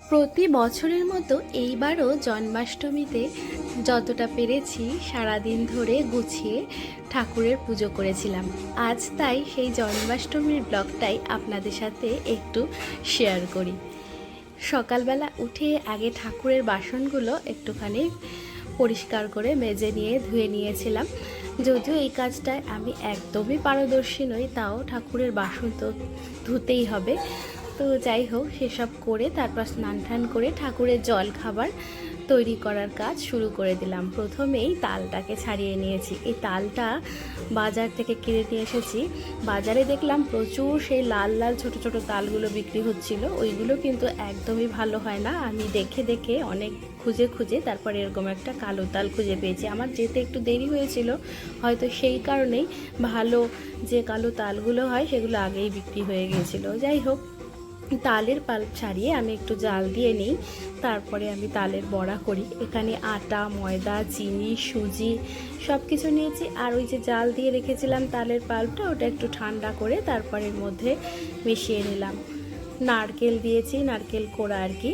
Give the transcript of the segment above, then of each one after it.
প্রতি বছরের মতো এইবারও জন্মাষ্টমীতে যতটা পেরেছি সারাদিন ধরে গুছিয়ে ঠাকুরের পুজো করেছিলাম। আজ তাই সেই জন্মাষ্টমীর ব্লগটাই আপনাদের সাথে একটু শেয়ার করি। সকালবেলা উঠে আগে ঠাকুরের বাসনগুলো একটুখানি পরিষ্কার করে মেজে নিয়ে ধুয়ে নিয়েছিলাম। যদিও এই কাজটায় আমি একদমই পারদর্শী নই, তাও ঠাকুরের বাসন তো ধুতেই হবে। তো যাই হোক, সেসব করে তারপর স্নান টান করে ঠাকুরের জল খাবার তৈরি করার কাজ শুরু করে দিলাম। প্রথমেই তালটাকে ছাড়িয়ে নিয়েছি। এই তালটা বাজার থেকে কিনে নিয়ে এসেছি। বাজারে দেখলাম প্রচুর সেই লাল লাল ছোট ছোট তালগুলো বিক্রি হচ্ছিল। ওইগুলো কিন্তু একদমই ভালো হয় না। আমি দেখে দেখে অনেক খুঁজে খুঁজে তারপর এরকম একটা কালো তাল খুঁজে পেয়েছি। আমার যেতে একটু দেরি হয়েছিল, হয়তো সেই কারণেই ভালো যে কালো তালগুলো হয় সেগুলো আগেই বিক্রি হয়ে গিয়েছিল। যাই হোক, তালের পাল্প ছাড়িয়ে আমি একটু জাল দিয়ে নিই, তারপরে আমি তালের বড়া করি। এখানে আটা, ময়দা, চিনি, সুজি সব কিছু নিয়েছি। আর ওই যে জাল দিয়ে রেখেছিলাম তালের পাল্পটা, ওটা একটু ঠান্ডা করে তারপরের মধ্যে মিশিয়ে নিলাম। নারকেল দিয়েছি, নারকেল কোড়া আর কি,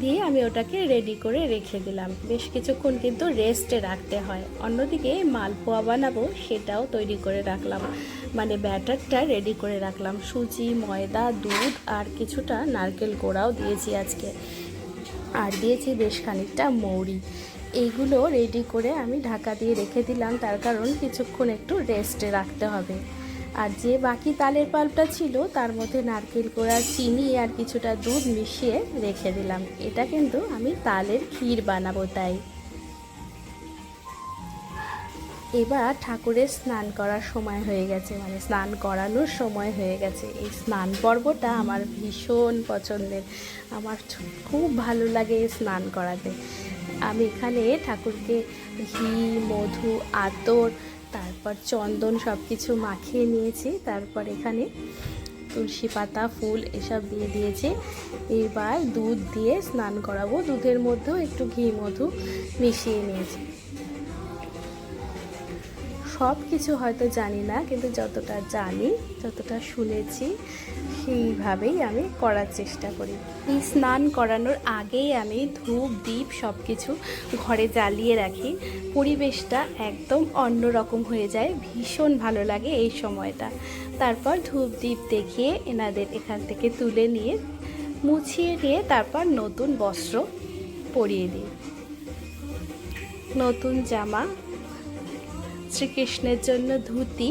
দিয়ে আমি ওটাকে রেডি করে রেখে দিলাম। বেশ কিছুক্ষণ কিন্তু রেস্টে রাখতে হয়। অন্যদিকে মালপোয়া বানাবো, সেটাও তৈরি করে রাখলাম, মানে ব্যাটারটা রেডি করে রাখলাম। সুজি, ময়দা, দুধ আর কিছুটা নারকেল কোড়াও দিয়েছি আজকে, আর দিয়েছি বেশ খানিকটা মৌরি। এইগুলো রেডি করে আমি ঢাকা দিয়ে রেখে দিলাম, তার কারণ কিছুক্ষণ একটু রেস্টে রাখতে হবে। আর যে বাকি তালের পাল্পটা ছিল তার মধ্যে নারকেল কোড়া, চিনি আর কিছুটা দুধ মিশিয়ে রেখে দিলাম। এটা কিন্তু আমি তালের ক্ষীর বানাবো তাই। এবার ঠাকুরের স্নান করার সময় হয়ে গেছে, মানে স্নান করানোর সময় হয়ে গেছে। এই স্নান পর্বটা আমার ভীষণ পছন্দের। আমার খুব ভালো লাগে স্নান করাতে। আমি এখানে ঠাকুরকে ঘি, মধু, আতর, তারপর চন্দন সব কিছু মাখিয়ে নিয়েছি। তারপর এখানে তুলসী পাতা, ফুল এসব দিয়ে দিয়েছি। এবার দুধ দিয়ে স্নান করাবো। দুধের মধ্যেও একটু ঘি, মধু মিশিয়ে নিয়েছি। সব কিছু হয়তো জানি না, কিন্তু যতটা জানি, যতটা শুনেছি, সেইভাবেই আমি করার চেষ্টা করি। এই স্নান করানোর আগেই আমি ধূপ, দ্বীপ সব কিছু ঘরে জ্বালিয়ে রাখি। পরিবেশটা একদম অন্যরকম হয়ে যায়, ভীষণ ভালো লাগে এই সময়টা। তারপর ধূপ দ্বীপ দেখিয়ে এনাদের এখান থেকে তুলে নিয়ে মুছিয়ে নিয়ে তারপর নতুন বস্ত্র পরিয়ে দিই। নতুন জামা, শ্রীকৃষ্ণের জন্য ধুতি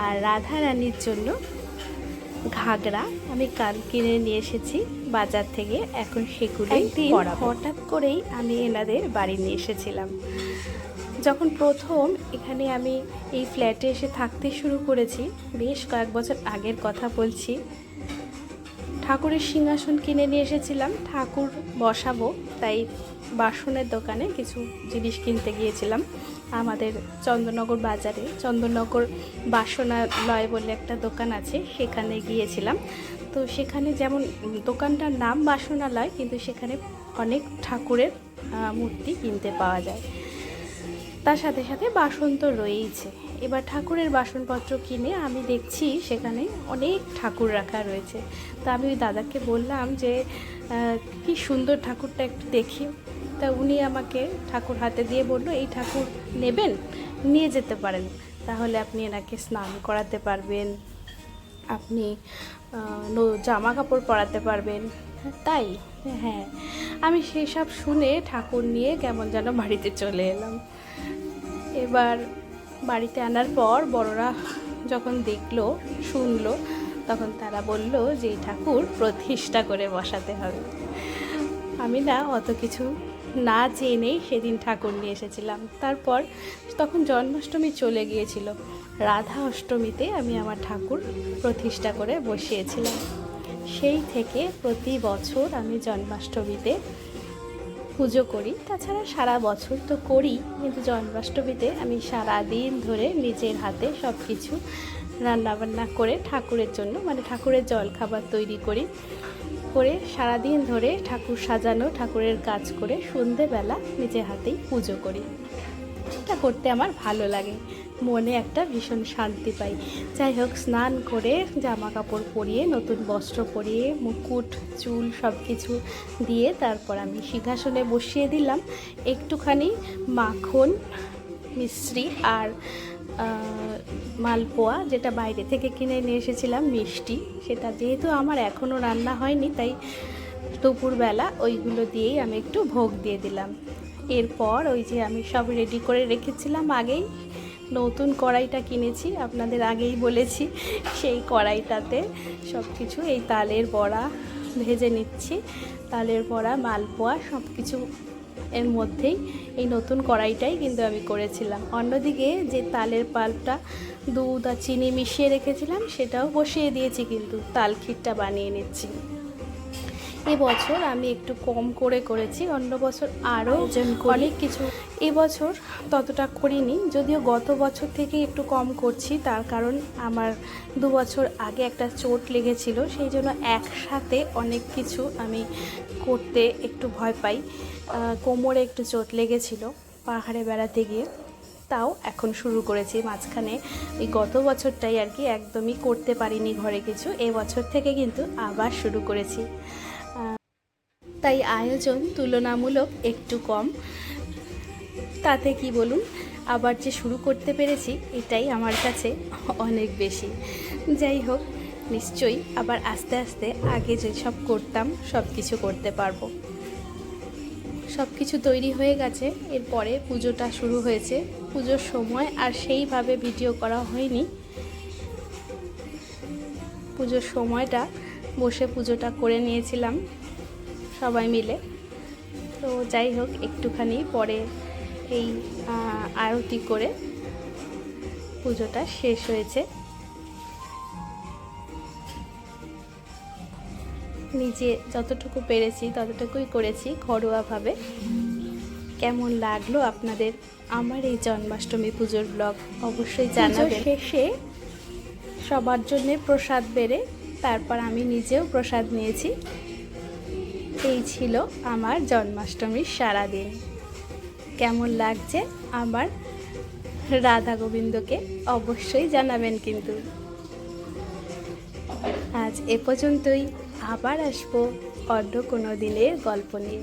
আর রাধা রানীর জন্য ঘাগরা আমি কাল কিনে নিয়ে এসেছি বাজার থেকে। এখন সেগুলো একদিন হঠাৎ করেই আমি এনাদের বাড়ি নিয়ে এসেছিলাম। যখন প্রথম এখানে আমি এই ফ্ল্যাটে এসে থাকতে শুরু করেছি, বেশ কয়েক বছর আগের কথা বলছি, ঠাকুরের সিংহাসন কিনে নিয়ে এসেছিলাম। ঠাকুর বসাবো তাই বাসনের দোকানে কিছু জিনিস কিনতে গিয়েছিলাম আমাদের চন্দননগর বাজারে। চন্দননগর বাসনালয় বলে একটা দোকান আছে, সেখানে গিয়েছিলাম। তো সেখানে যেমন দোকানটার নাম বাসনালয়, কিন্তু সেখানে অনেক ঠাকুরের মূর্তি কিনতে পাওয়া যায়। তার সাথে সাথে বাসন তো রয়েইছে। এবার ঠাকুরের বাসনপত্র কিনে আমি দেখছি সেখানে অনেক ঠাকুর রাখা রয়েছে। তা আমি ওই দাদাকে বললাম যে কি সুন্দর ঠাকুরটা, একটু দেখি। তা উনি আমাকে ঠাকুর হাতে দিয়ে বললো, এই ঠাকুর নেবেন, নিয়ে যেতে পারেন, তাহলে আপনি এনাকে স্নান করাতে পারবেন, আপনি জামা কাপড় পরাতে পারবেন। তাই হ্যাঁ, আমি সেসব শুনে ঠাকুর নিয়ে কেমন যেন বাড়িতে চলে এলাম। এবার বাড়িতে আনার পর বড়রা যখন দেখলো, শুনলো, তখন তারা বলল যে এই ঠাকুর প্রতিষ্ঠা করে বসাতে হবে। আমি না অত কিছু না জেনেই সেদিন ঠাকুর নিয়ে এসেছিলাম। তারপর তখন জন্মাষ্টমী চলে গিয়েছিল, রাধা অষ্টমীতে আমি আমার ঠাকুর প্রতিষ্ঠা করে বসিয়েছিলাম। সেই থেকে প্রতি বছর আমি জন্মাষ্টমীতে পুজো করি। তাছাড়া সারা বছর তো করি, কিন্তু জন্মাষ্টমীতে আমি সারা দিন ধরে নিজের হাতে সব কিছু রান্নাবান্না করে ঠাকুরের জন্য, মানে ঠাকুরের জলখাবার তৈরি করি, করে সারাদিন ধরে ঠাকুর সাজানো, ঠাকুরের কাজ করে সন্ধেবেলা নিজের হাতেই পুজো করি। এটা করতে আমার ভালো লাগে। মনে একটা ভীষণ শান্তি পাই। যাই হোক, স্নান করে জামা কাপড় পরিয়ে, নতুন বস্ত্র পরিয়ে, মুকুট, চুল সব কিছু দিয়ে তারপর আমি সিংহাসনে বসিয়ে দিলাম। একটুখানি মাখন, মিশ্রি আর মালপোয়া, যেটা বাইরে থেকে কিনে নিয়ে এসেছিলাম, মিষ্টি, সেটা যেহেতু আমার এখনও রান্না হয়নি তাই দুপুরবেলা ওইগুলো দিয়েই আমি একটু ভোগ দিয়ে দিলাম। এরপর ওই যে আমি সব রেডি করে রেখেছিলাম আগেই, নতুন কড়াইটা কিনেছি, আপনাদের আগেই বলেছি, সেই কড়াইটাতে সব কিছু এই তালের বড়া ভেজে নিচ্ছি। তালের বড়া, মালপোয়া সব কিছু এর মধ্যেই এই নতুন কড়াইটাই কিন্তু আমি করেছিলাম। অন্যদিকে যে তালের পাল্পটা দুধ আর চিনি মিশিয়ে রেখেছিলাম সেটাও বসিয়ে দিয়েছি, কিন্তু তাল ক্ষীরটা বানিয়ে নিচ্ছি। এবছর আমি একটু কম করে করেছি, অন্য বছর আরও অনেক কিছু, এবছর ততটা করিনি, যদিও গত বছর থেকে একটু কম করছি। তার কারণ আমার 2 বছর আগে একটা চোট লেগেছিল, সেই জন্য একসাথে অনেক কিছু আমি করতে একটু ভয় পাই। কোমরে একটু চোট লেগেছিল পাহাড়ে বেড়াতে গিয়ে, তাও এখন শুরু করেছি। মাঝখানে এই গত বছরটাই আর কি একদমই করতে পারিনি ঘরে কিছু, এবছর থেকে কিন্তু আবার শুরু করেছি। তাই আয়োজন তুলনামূলক একটু কম, তাতে কি বলুন, আবার যে শুরু করতে পেরেছি এটাই আমার কাছে অনেক বেশি। যাই হোক, নিশ্চয়ই আবার আস্তে আস্তে আগে যেসব করতাম সব কিছু করতে পারবো। সব কিছু তৈরি হয়ে গেছে, এরপরে পুজোটা শুরু হয়েছে। পুজোর সময় আর সেইভাবে ভিডিও করা হয়নি, পুজোর সময়টা বসে পুজোটা করে নিয়েছিলাম সবাই মিলে। তো যাই হোক, একটুখানি পরে এই আরতি করে পুজোটা শেষ হয়েছে। নিজে যতটুকু পেরেছি ততটুকুই করেছি ঘরোয়াভাবে। কেমন লাগলো আপনাদের আমার এই জন্মাষ্টমী পুজোর ব্লগ অবশ্যই জানাবেন। শেষে সবার জন্যে প্রসাদ বেড়ে তারপর আমি নিজেও প্রসাদ নিয়েছি। এই ছিল আমার জন্মাষ্টমীর সারাদিন। কেমন লাগছে আমার রাধা গোবিন্দকে অবশ্যই জানাবেন কিন্তু। আজ এ পর্যন্তই, আবার আসবো অন্য কোনো দিনের গল্প নিয়ে।